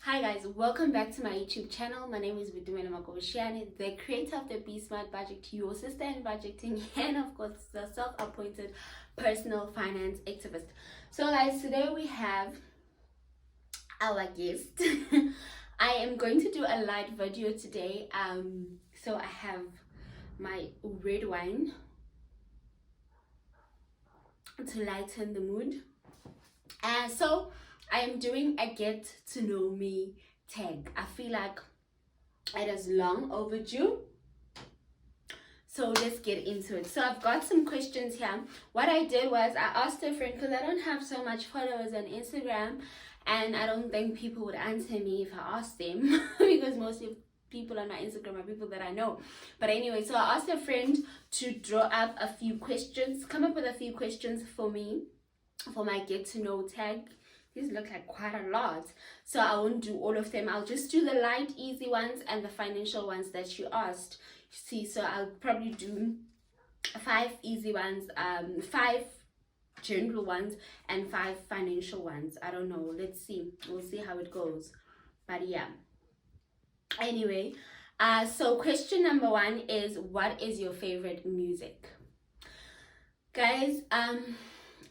Hi guys, welcome back to my YouTube channel. My name is Vidumela Makoboshiane, the creator of the Be Smart Budget, your sister in budgeting, and of course the self-appointed personal finance activist. So guys, today we have our guest. I am going to do a light video today. So I have my red wine to lighten the mood. So I am doing a get to know me tag. I feel like it is long overdue. So let's get into it. So I've got some questions here. What I did was I asked a friend, because I don't have so much followers on Instagram, and I don't think people would answer me if I asked them because mostly people on my Instagram are people that I know. But anyway, so I asked a friend to draw up a few questions, come up with a few questions for me for my get to know tag. These look like quite a lot, so I won't do all of them. I'll just do the light easy ones and the financial ones that you asked. See, so I'll probably do 5 easy ones, 5 general ones, and 5 financial ones. I don't know, let's see, we'll see how it goes. But yeah, anyway, so question number 1 is, what is your favorite music? Guys,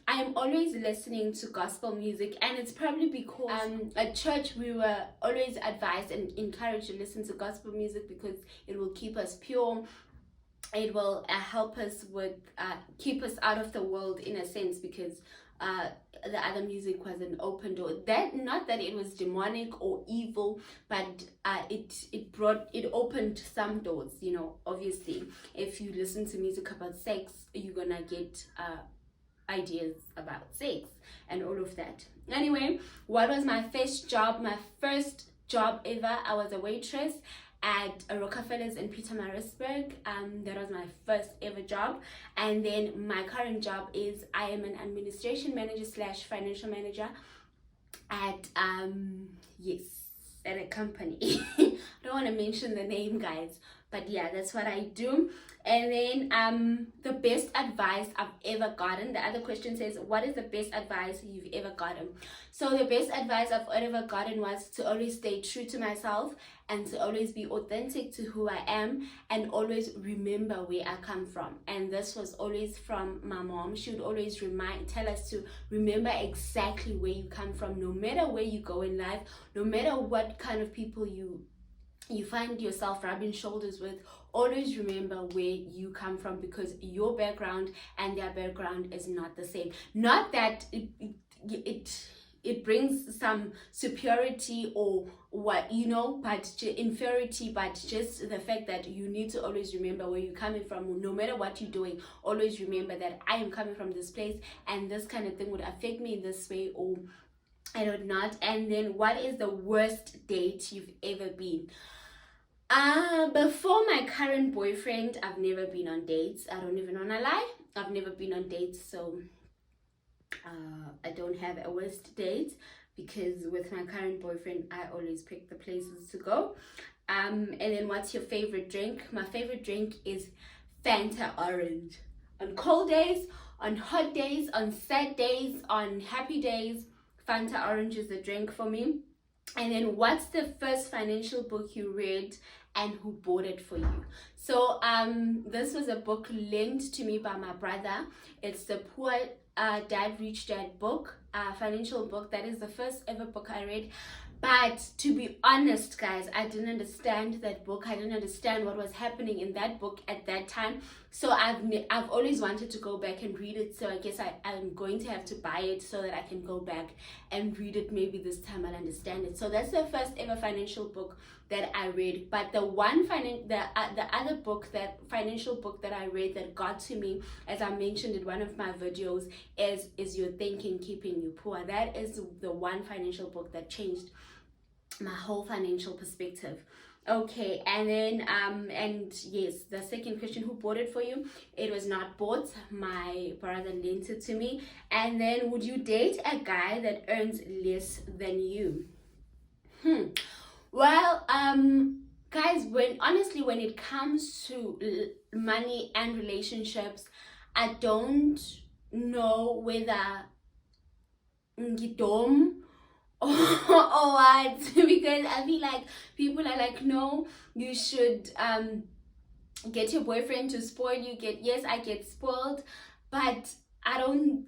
I'm always listening to gospel music, and it's probably because at church we were always advised and encouraged to listen to gospel music because it will keep us pure. It will help us with keep us out of the world in a sense, because the other music was an open door. That, not that it was demonic or evil, but it opened some doors. You know, obviously if you listen to music about sex, you're gonna get ideas about sex and all of that. Anyway, what was my first job? My first job ever, I was a waitress at Rockefeller's in Pietermaritzburg. That was my first ever job. And then my current job is, I am an administration manager slash financial manager at at a company. I don't want to mention the name, guys, but yeah, that's what I do. And then the best advice I've ever gotten. The other question says, what is the best advice you've ever gotten? So the best advice I've ever gotten was to always stay true to myself and to always be authentic to who I am, and always remember where I come from. And this was always from my mom. She would always tell us to remember exactly where you come from, no matter where you go in life, no matter what kind of people you find yourself rubbing shoulders with. Always remember where you come from, because your background and their background is not the same. Not that it brings some superiority or what, you know, but inferiority, but just the fact that you need to always remember where you're coming from. No matter what you're doing, always remember that I am coming from this place, and this kind of thing would affect me in this way, or I don't not. And then, what is the worst date you've ever been? Before my current boyfriend, I've never been on dates. I don't even want to lie. I've never been on dates, so I don't have a worst date, because with my current boyfriend, I always pick the places to go. And then, what's your favorite drink? My favorite drink is Fanta Orange. On cold days, on hot days, on sad days, on happy days, Fanta Orange is the drink for me. And then, what's the first financial book you read and who bought it for you? So this was a book lent to me by my brother. It's the Poor Dad Rich Dad book, financial book. That is the first ever book I read. But to be honest, guys, I didn't understand that book. I didn't understand what was happening in that book at that time. So I've always wanted to go back and read it. So I guess I'm going to have to buy it so that I can go back and read it. Maybe this time I'll understand it. So that's the first ever financial book that I read. But the other book, that financial book that I read that got to me, as I mentioned in one of my videos, is Your Thinking Keeping You Poor. That is the one financial book that changed my whole financial perspective. Okay, and then and yes, the second question, who bought it for you? It was not bought. My brother lent it to me. And then, would you date a guy that earns less than you? Well, guys, when it comes to money and relationships, I don't know whether ngidom or what? Because I feel like people are like, no, you should get your boyfriend to spoil you. Yes, I get spoiled, but I don't.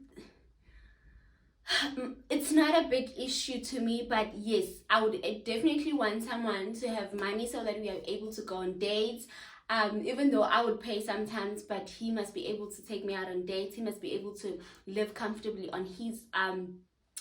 It's not a big issue to me, but yes, I would definitely want someone to have money so that we are able to go on dates. Even though I would pay sometimes, but he must be able to take me out on dates. He must be able to live comfortably on his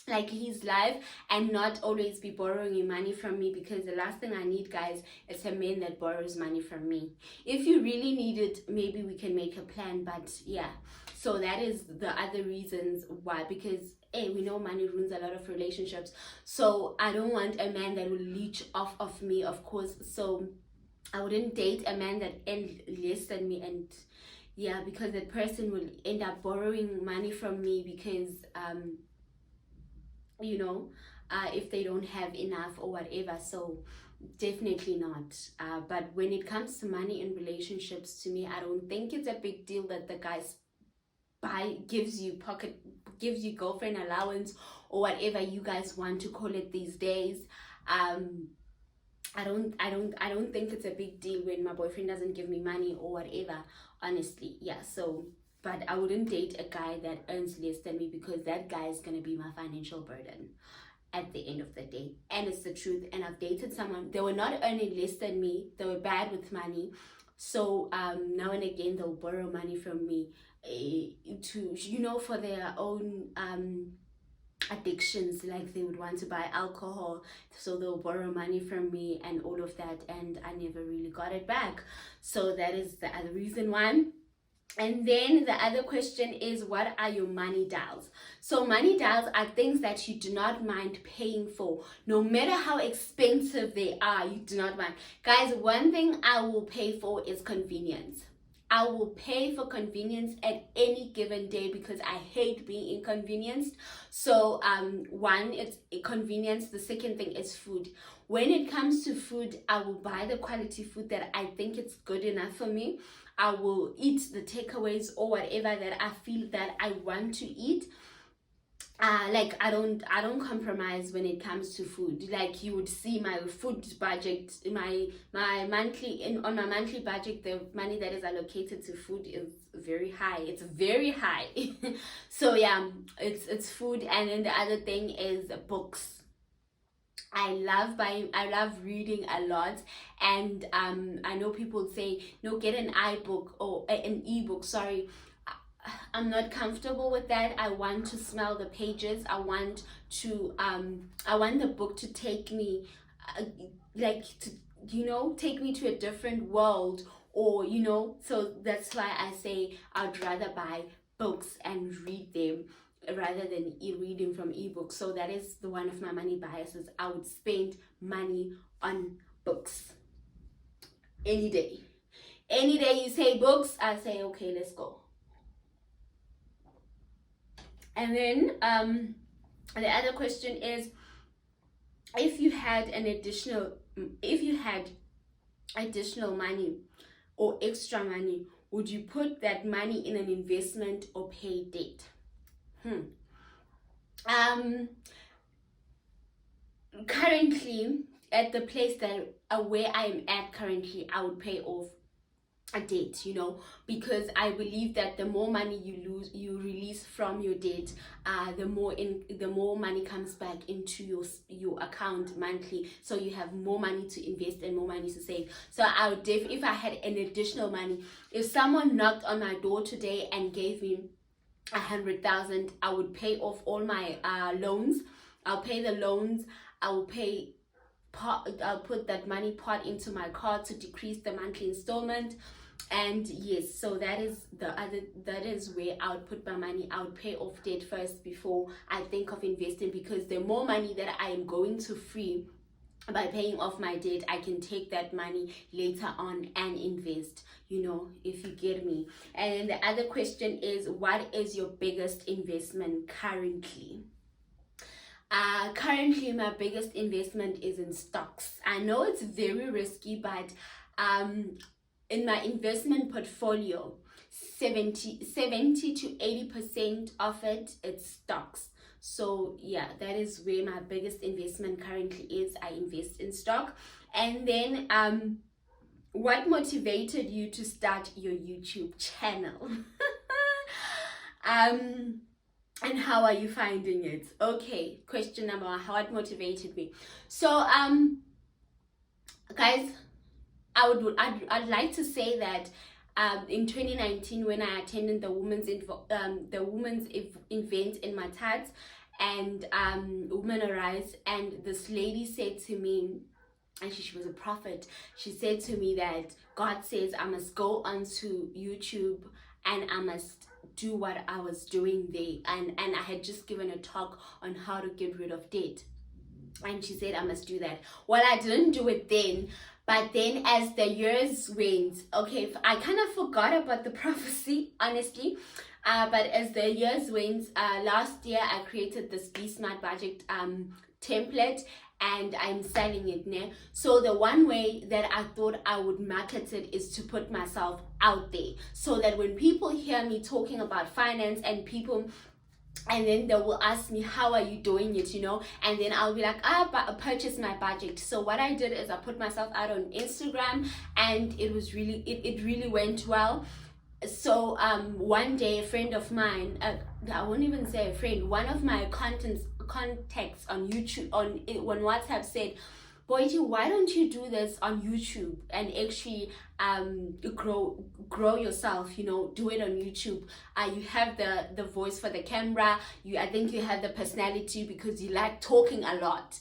like his life, and not always be borrowing money from me, because the last thing I need, guys, is a man that borrows money from me. If you really need it, maybe we can make a plan, but yeah. So that is the other reasons why, because we know money ruins a lot of relationships. So I don't want a man that will leech off of me, of course. So I wouldn't date a man that earns less than me, and yeah, because that person will end up borrowing money from me, because you know, if they don't have enough or whatever. So definitely not. But when it comes to money in relationships, to me, I don't think it's a big deal that the guys gives you girlfriend allowance, or whatever you guys want to call it these days. I don't think it's a big deal when my boyfriend doesn't give me money or whatever, honestly. Yeah. So, but I wouldn't date a guy that earns less than me, because that guy is going to be my financial burden at the end of the day. And it's the truth. And I've dated someone, they were not earning less than me, they were bad with money. So now and again they'll borrow money from me to, you know, for their own addictions. Like they would want to buy alcohol, so they'll borrow money from me and all of that, and I never really got it back. So that is the other reason why. And then the other question is, what are your money dials? So money dials are things that you do not mind paying for, no matter how expensive they are. You do not mind. Guys, one thing I will pay for is convenience. I will pay for convenience at any given day, because I hate being inconvenienced. So one, it's convenience. The second thing is food. When it comes to food, I will buy the quality food that I think it's good enough for me. I will eat the takeaways or whatever that I feel that I want to eat. Like I don't compromise when it comes to food. Like you would see my food budget, my monthly, on my monthly budget, the money that is allocated to food is very high. It's very high. So yeah, it's food. And then the other thing is books. I love reading a lot, and I know people say, no, get an iBook or an ebook, sorry. I'm not comfortable with that. I want to smell the pages. I want the book to take me take me to a different world, or so that's why I say I'd rather buy books and read them rather than reading from ebooks. So that is one of my money biases. I would spend money on books any day. Any day you say books, I say okay, let's go. And then the other question is, if you had additional money or extra money, would you put that money in an investment or pay debt? Currently, at the place that where I'm at currently, I would pay off a debt, because I believe that the more money you release from your debt, the more money comes back into your account monthly. So you have more money to invest and more money to save. So I would if I had an additional money, if someone knocked on my door today and gave me 100,000, I would pay off all my loans. I'll pay the loans. I'll put that money part into my car to decrease the monthly installment. And yes, so that is where I would put my money. I would pay off debt first before I think of investing, because the more money that I am going to free by paying off my debt, I can take that money later on and invest, if you get me. And then the other question is, what is your biggest investment currently? Currently my biggest investment is in stocks. I know it's very risky, but in my investment portfolio, 70 to 80% of it's stocks. So yeah, that is where my biggest investment currently is. I invest in stock. And then what motivated you to start your YouTube channel? And how are you finding it? Okay, question number one, what motivated me? So guys, I'd like to say that in 2019, when I attended the women's event in Matat, and Women Arise, and this lady said to me, and she was a prophet, she said to me that God says I must go onto YouTube and I must do what I was doing there, and I had just given a talk on how to get rid of debt, and she said I must do that. Well, I didn't do it then, but then as the years went, okay, I kind of forgot about the prophecy, honestly. But as the years went, last year I created this Be Smart Budget template, and I'm selling it now. So the one way that I thought I would market it is to put myself out there, so that when people hear me talking about finance, and then they will ask me, how are you doing it, and then I'll be like, purchase my budget. So what I did is I put myself out on Instagram, and it was really, it really went well. So one day a friend of mine, I won't even say a friend, one of my contacts on YouTube, on WhatsApp, said, Boyti, why don't you do this on YouTube and actually grow yourself, do it on YouTube. You have the voice for the camera, I think you have the personality because you like talking a lot.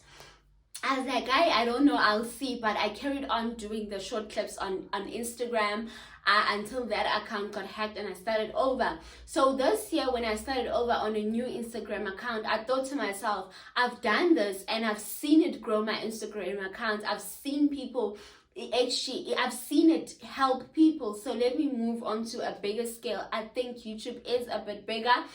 I was like, I don't know, I'll see. But I carried on doing the short clips on Instagram until that account got hacked and I started over. So this year when I started over on a new Instagram account, I thought to myself, I've done this and I've seen it grow my Instagram account. I've seen people, I've seen it help people. So let me move on to a bigger scale. I think YouTube is a bit bigger.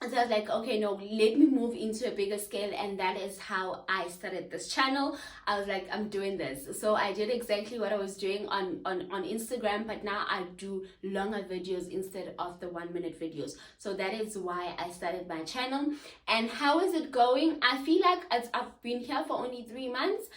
So I was like, okay, no, let me move into a bigger scale, and that is how I started this channel. I was like, I'm doing this. So I did exactly what I was doing on Instagram, but now I do longer videos instead of the 1 minute videos. So that is why I started my channel. And how is it going? I feel like I've been here for only 3 months.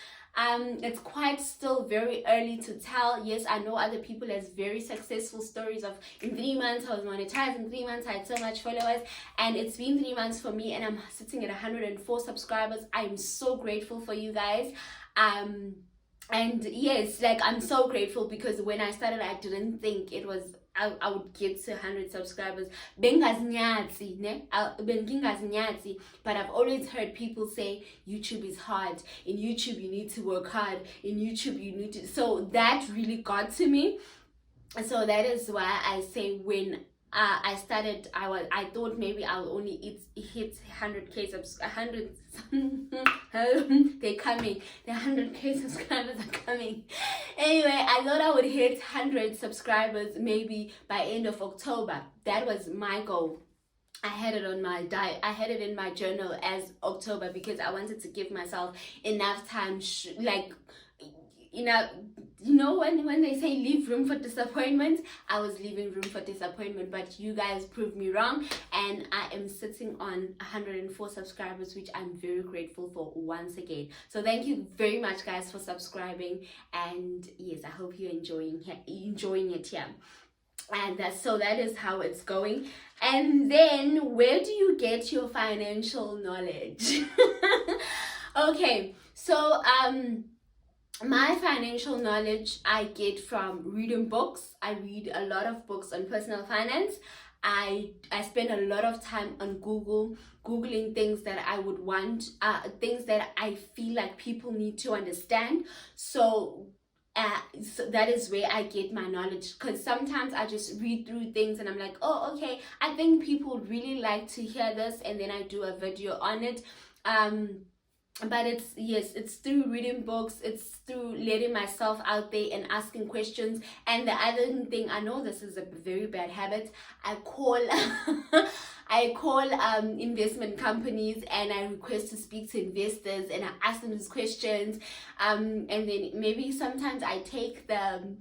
It's quite still very early to tell. Yes, I know other people has very successful stories of in 3 months I was monetized, in 3 months I had so much followers, and it's been 3 months for me and I'm sitting at 104 subscribers. I'm so grateful for you guys. And yes, like I'm so grateful, because when I started I didn't think it was I would get to 100 subscribers. Bengazinyatsi, ne? Bengazinyatsi. But I've always heard people say YouTube is hard. In YouTube you need to work hard. In YouTube you need to. So that really got to me. So that is why I say when I started, I thought maybe I'll only hit 100k subs, 100. They're coming. The 100k subscribers are coming. Anyway, I thought I would hit 100 subscribers maybe by end of October. That was my goal. I had it on my I had it in my journal as October, because I wanted to give myself enough time, when they say leave room for disappointment, I was leaving room for disappointment, but you guys proved me wrong, and I am sitting on 104 subscribers, which I'm very grateful for once again. So thank you very much guys for subscribing, and yes, I hope you're enjoying it here. And that is how it's going. And then, where do you get your financial knowledge? Okay, so my financial knowledge I get from reading books. I read a lot of books on personal finance. I spend a lot of time on googling things that I would want, things that I feel like people need to understand. So that is where I get my knowledge, because sometimes I just read through things and I'm like, oh, okay, I think people would really like to hear this, and then I do a video on it. But it's through reading books, it's through letting myself out there and asking questions. And the other thing, I know this is a very bad habit, I call investment companies and I request to speak to investors and I ask them these questions, and then maybe sometimes I take the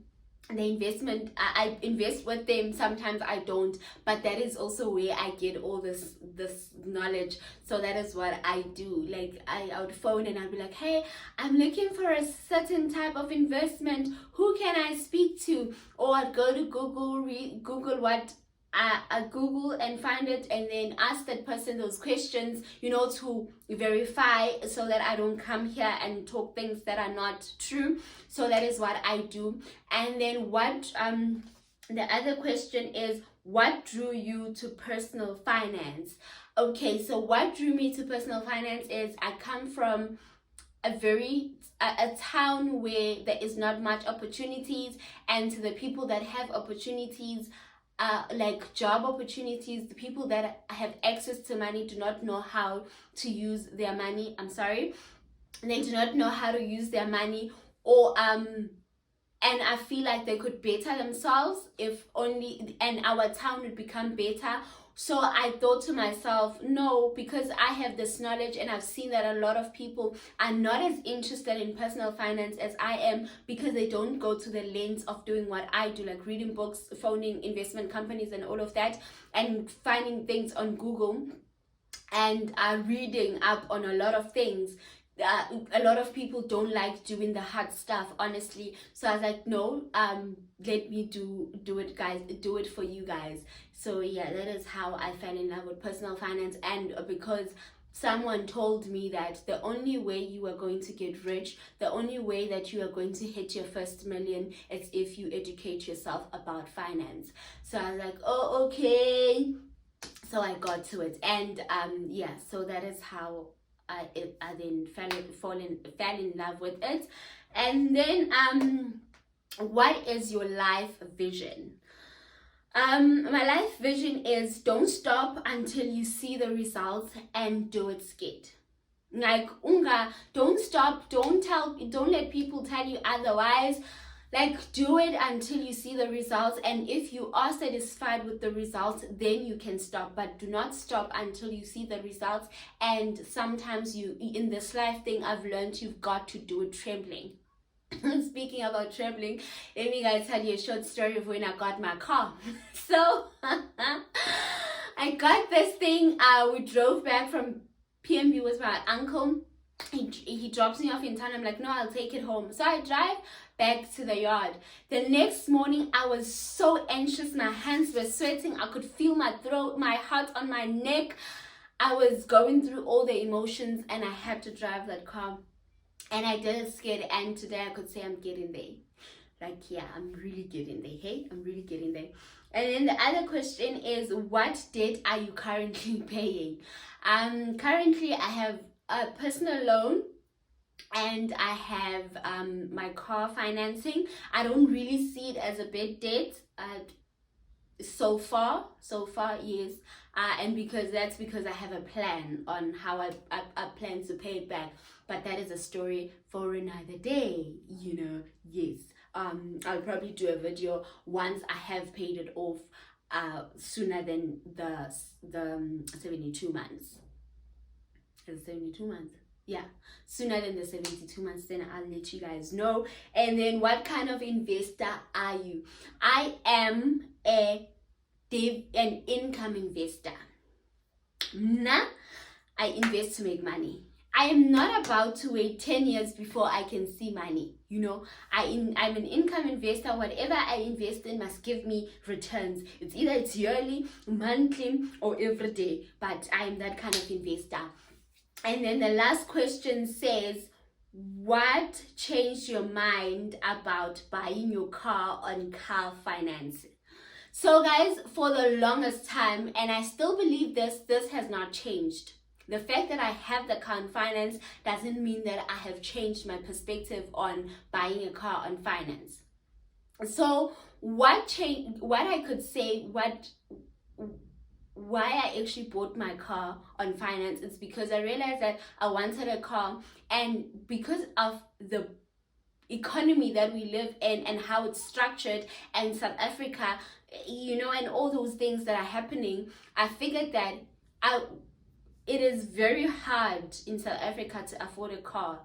the investment, I invest with them, sometimes I don't, but that is also where I get all this knowledge. So that is what I do. Like I would phone and I'd be like, hey, I'm looking for a certain type of investment, who can I speak to? Or I'd go to Google, Google what I Google and find it, and then ask that person those questions, to verify, so that I don't come here and talk things that are not true. So that is what I do. And then what the other question is, what drew you to personal finance? Okay, so what drew me to personal finance is I come from a town where there is not much opportunities, and to the people that have opportunities, like job opportunities, the people that have access to money do not know how to use their money. They do not know how to use their money, or and I feel like they could better themselves if only, and our town would become better. So I thought to myself, no, because I have this knowledge and I've seen that a lot of people are not as interested in personal finance as I am, because they don't go to the lengths of doing what I do, like reading books, phoning investment companies and all of that, and finding things on Google, and reading up on a lot of things. A lot of people don't like doing the hard stuff, honestly. So I was like, no, let me do it, guys, do it for you guys. So yeah, that is how I fell in love with personal finance. And because someone told me that the only way you are going to get rich, the only way that you are going to hit your first million, is if you educate yourself about finance. So I was like, oh, okay. So I got to it, and yeah, so that is how I then fell in love with it. And then what is your life vision? My life vision is, don't stop until you see the results, and do it scared. Like, don't stop, don't let people tell you otherwise. Like, do it until you see the results, and if you are satisfied with the results, then you can stop. But do not stop until you see the results. And sometimes in this life thing, I've learned you've got to do it trembling. Speaking about trembling, let me guys tell you a short story of when I got my car. So I got this thing. We drove back from PMB with my uncle. He drops me off in town. I'm like, no, I'll take it home. So I drive back to the yard. The next morning, I was so anxious. My hands were sweating. I could feel my throat, my heart on my neck. I was going through all the emotions, and I had to drive that car. And I did it scared. And today I could say I'm getting there. Like, yeah, I'm really getting there. Hey, I'm really getting there. And then the other question is, what debt are you currently paying? Currently, I have a personal loan, and I have my car financing. I don't really see it as a big debt so far, yes. And that's because I have a plan on how I plan to pay it back. But that is a story for another day, yes. I'll probably do a video once I have paid it off sooner than the 72 months. Is it 72 months? Yeah, sooner than the 72 months, then I'll let you guys know. And then, what kind of investor are you? I am an income investor. I invest to make money. I am not about to wait 10 years before I can see money. I'm an income investor. Whatever I invest in must give me returns. It's either yearly, monthly, or every day. But I am that kind of investor. And then the last question says, what changed your mind about buying your car on car finance? So guys, for the longest time, and I still believe this has not changed. The fact that I have the car on finance doesn't mean that I have changed my perspective on buying a car on finance. So why I could say why I actually bought my car on finance is because I realized that I wanted a car, and because of the economy that we live in and how it's structured in South Africa, and all those things that are happening, I figured that it is very hard in South Africa to afford a car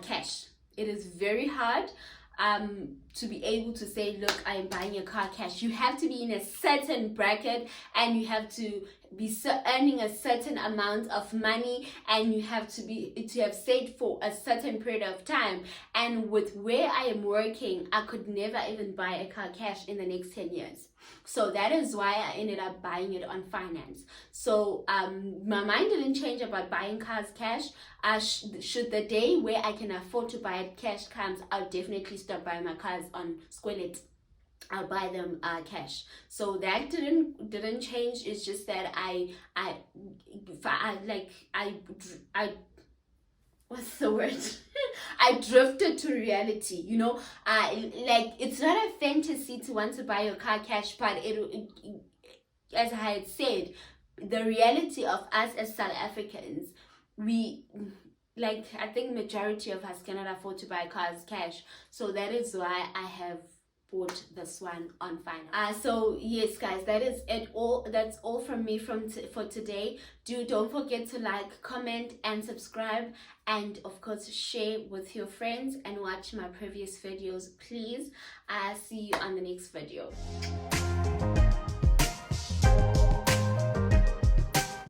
cash. It is very hard. to be able to say, look, I am buying a car cash. You have to be in a certain bracket, and you have to be earning a certain amount of money, and you have to have saved for a certain period of time. And with where I am working, I could never even buy a car cash in the next 10 years. So that is why I ended up buying it on finance. So my mind didn't change about buying cars cash. Should the day where I can afford to buy it cash comes, I'll definitely stop buying my cars on Squelette. I'll buy them cash. So that didn't change. It's just that I what's the word? I drifted to reality, you know. It's not a fantasy to want to buy your car cash, but it as I had said, the reality of us as South Africans, we, like, I think majority of us cannot afford to buy cars cash. So that is why I have bought this one on finance. So yes guys, that is it all. That's all from me for today. Don't forget to like, comment and subscribe, and of course share with your friends and watch my previous videos, please. See you on the next video.